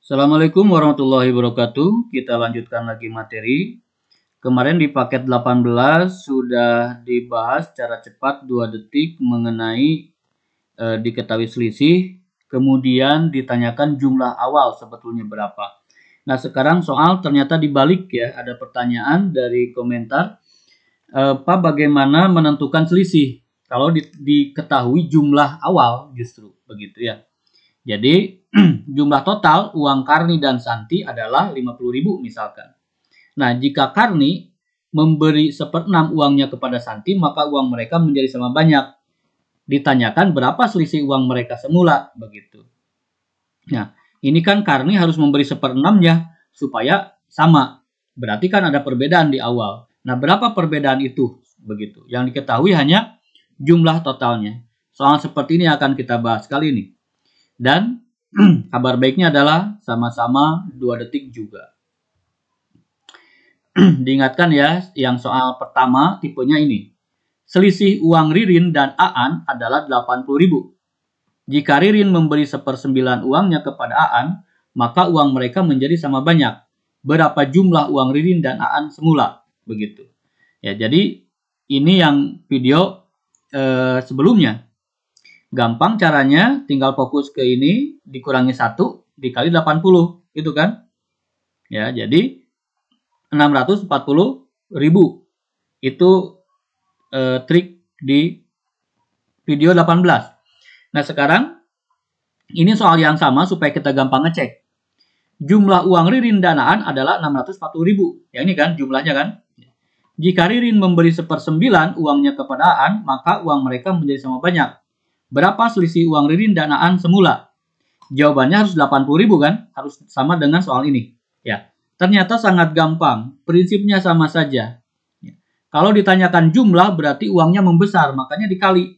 Assalamualaikum warahmatullahi wabarakatuh. Kita lanjutkan lagi materi. Kemarin di paket 18 sudah dibahas secara cepat 2 detik mengenai diketahui selisih. Kemudian ditanyakan jumlah awal sebetulnya berapa. Nah sekarang soal ternyata dibalik ya. Ada pertanyaan dari komentar. Pak bagaimana menentukan selisih? Kalau diketahui jumlah awal justru begitu ya. Jadi jumlah total uang Karni dan Santi adalah 50.000 misalkan. Nah jika Karni memberi 1/6 uangnya kepada Santi, maka uang mereka menjadi sama banyak. Ditanyakan berapa selisih uang mereka semula begitu. Nah ini kan Karni harus memberi 1/6-nya supaya sama. Berarti kan ada perbedaan di awal. Nah berapa perbedaan itu begitu? Yang diketahui hanya jumlah totalnya. Soal seperti ini akan kita bahas kali ini. Dan kabar baiknya adalah sama-sama 2 detik juga. Diingatkan ya, yang soal pertama tipenya ini. Selisih uang Ririn dan Aan adalah 80.000. Jika Ririn memberi 1/9 uangnya kepada Aan, maka uang mereka menjadi sama banyak. Berapa jumlah uang Ririn dan Aan semula? Begitu. Ya, jadi ini yang video sebelumnya. Gampang caranya, tinggal fokus ke ini, dikurangi 1, dikali 80, gitu kan? Ya, jadi 640.000. Itu trik di video 18. Nah, sekarang ini soal yang sama supaya kita gampang ngecek. Jumlah uang Ririn dan Aan adalah 640.000. Ya, ini kan jumlahnya kan? Jika Ririn memberi 1/9 uangnya kepada Aan, maka uang mereka menjadi sama banyak. Berapa selisih uang Ririn dan Aan semula? Jawabannya harus 80.000 kan? Harus sama dengan soal ini. Ya, ternyata sangat gampang. Prinsipnya sama saja. Kalau ditanyakan jumlah berarti uangnya membesar, makanya dikali.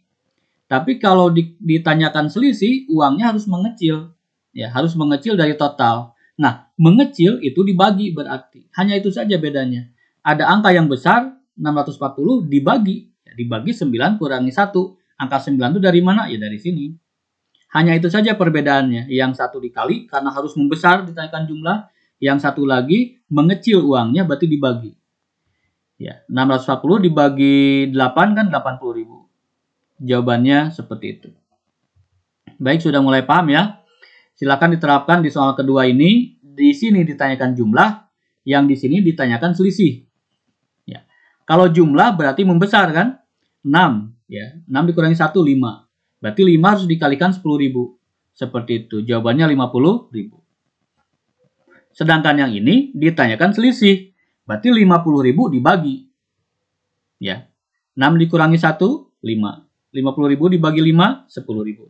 Tapi kalau ditanyakan selisih, uangnya harus mengecil. Ya, harus mengecil dari total. Nah, mengecil itu dibagi berarti. Hanya itu saja bedanya. Ada angka yang besar, 640 dibagi. Ya, dibagi 9 kurangi 1. Angka 9 itu dari mana? Ya dari sini. Hanya itu saja perbedaannya. Yang satu dikali karena harus membesar ditanyakan jumlah. Yang satu lagi mengecil uangnya berarti dibagi. Ya, 640 dibagi 8 kan 80.000. Jawabannya seperti itu. Baik, sudah mulai paham ya? Silakan diterapkan di soal kedua ini. Di sini ditanyakan jumlah, yang di sini ditanyakan selisih. Ya. Kalau jumlah berarti membesar kan? 6. Ya, 6 dikurangi 1, 5. Berarti 5 harus dikalikan 10.000. Seperti itu. Jawabannya 50.000. Sedangkan yang ini ditanyakan selisih. Berarti 50.000 dibagi. Ya. 6 dikurangi 1, 5. 50.000 dibagi 5, 10.000.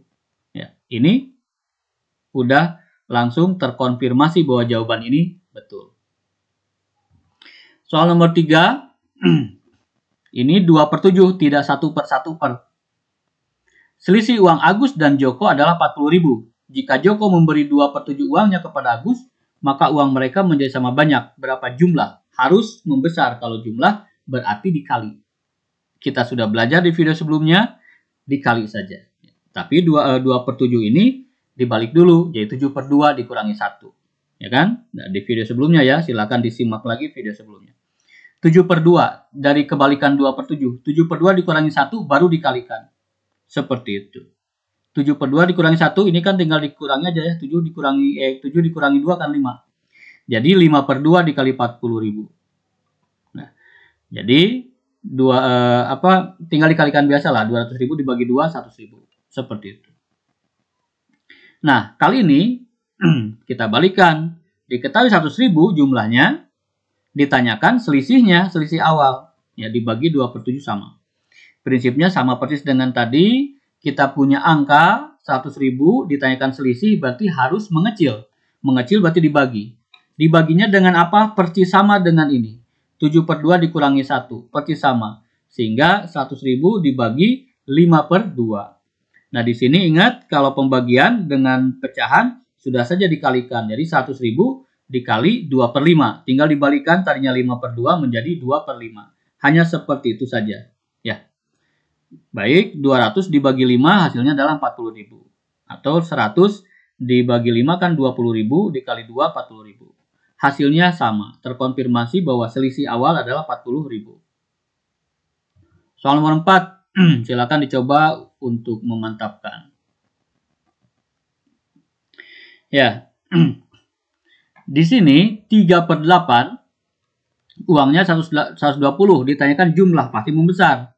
Ya, ini udah langsung terkonfirmasi bahwa jawaban ini betul. Soal nomor 3. Ini 2/7, tidak 1/1 per. Selisih uang Agus dan Joko adalah 40.000. Jika Joko memberi 2/7 uangnya kepada Agus, maka uang mereka menjadi sama banyak. Berapa jumlah? Harus membesar. Kalau jumlah berarti dikali. Kita sudah belajar di video sebelumnya, dikali saja. Tapi 2/7 ini dibalik dulu, jadi 7/2 dikurangi 1. Ya kan? Nah, di video sebelumnya ya, silakan disimak lagi video sebelumnya. 7/2 dari kebalikan 2/7. 7/2 dikurangi 1 baru dikalikan. Seperti itu. 7/2 dikurangi 1, ini kan tinggal dikurangi aja ya. 7 dikurangi 2 kan 5. Jadi 5/2 dikali 40.000. Nah, jadi tinggal dikalikan biasa lah. 200.000 dibagi 2, 100.000. Seperti itu. Nah, kali ini kita balikan. Diketahui 100.000 jumlahnya, ditanyakan selisihnya, selisih awal. Ya, dibagi 2/7 sama. Prinsipnya sama persis dengan tadi. Kita punya angka 100.000, ditanyakan selisih berarti harus mengecil. Mengecil berarti dibagi. Dibaginya dengan apa? Persis sama dengan ini. 7/2 dikurangi 1. Persis sama. Sehingga 100.000 dibagi 5/2. Nah, di sini ingat kalau pembagian dengan pecahan sudah saja dikalikan. Jadi 100.000 dikali 2/5. Tinggal dibalikan, tadinya 5/2 menjadi 2/5. Hanya seperti itu saja. Ya. Baik, 200 dibagi 5 hasilnya adalah 40.000. Atau 100 dibagi 5 kan 20.000, dikali 2 40.000. Hasilnya sama, terkonfirmasi bahwa selisih awal adalah 40.000. Soal nomor 4, silakan dicoba untuk memantapkan. Ya, di sini 3/8, uangnya 120, ditanyakan jumlah, pasti membesar.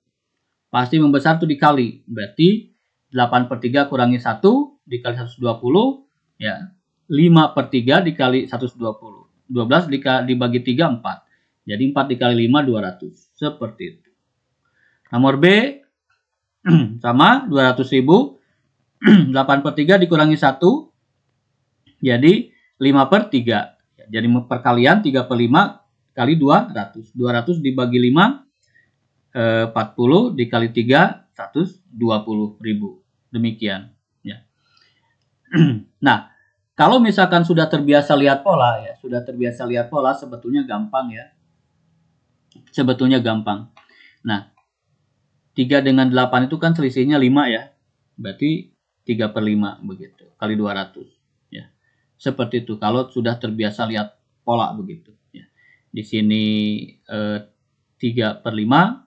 Pasti membesar itu dikali, berarti 8/3 kurangi 1 dikali 120, ya 5/3 dikali 120. 12 dibagi 3, 4. Jadi 4 dikali 5, 200. Seperti itu. Nomor B, sama 200.000. 8/3 dikurangi 1, jadi 5/3. Jadi perkalian 3/5 kali 200. 200 dibagi 5, 40 dikali 3, 120.000. Demikian. Ya. Nah, kalau misalkan sudah terbiasa lihat pola, ya sudah terbiasa lihat pola, sebetulnya gampang ya. Sebetulnya gampang. Nah, 3 dengan 8 itu kan selisihnya 5 ya. Berarti 3/5 begitu. Kali 200. Ya. Seperti itu. Kalau sudah terbiasa lihat pola begitu. Ya. Di sini 3/5.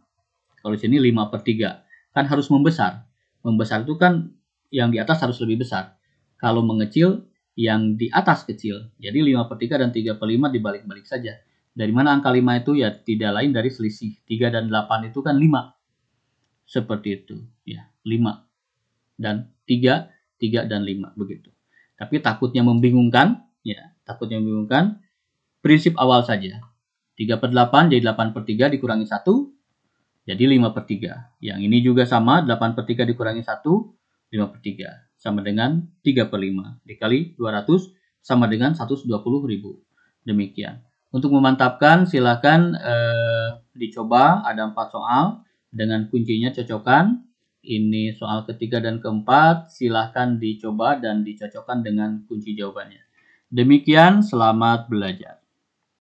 Kalau di sini 5/3. Kan harus membesar. Membesar itu kan yang di atas harus lebih besar. Kalau mengecil, yang di atas kecil. Jadi 5/3 dan 3/5 dibalik-balik saja. Dari mana angka 5 itu? Ya tidak lain dari selisih. 3 dan 8 itu kan 5. Seperti itu. Ya, 5. Dan 3, 3 dan 5. Begitu. Tapi takutnya membingungkan. Ya, takutnya membingungkan. Prinsip awal saja. 3/8 jadi 8/3 dikurangi 1. Jadi 5/3. Yang ini juga sama. 8/3 dikurangi 1. 5/3. Sama dengan 3/5 dikali 200 sama dengan 120.000. Demikian. Untuk memantapkan silakan dicoba, ada 4 soal dengan kuncinya cocokkan. Ini soal ketiga dan keempat, silakan dicoba dan dicocokkan dengan kunci jawabannya. Demikian, selamat belajar.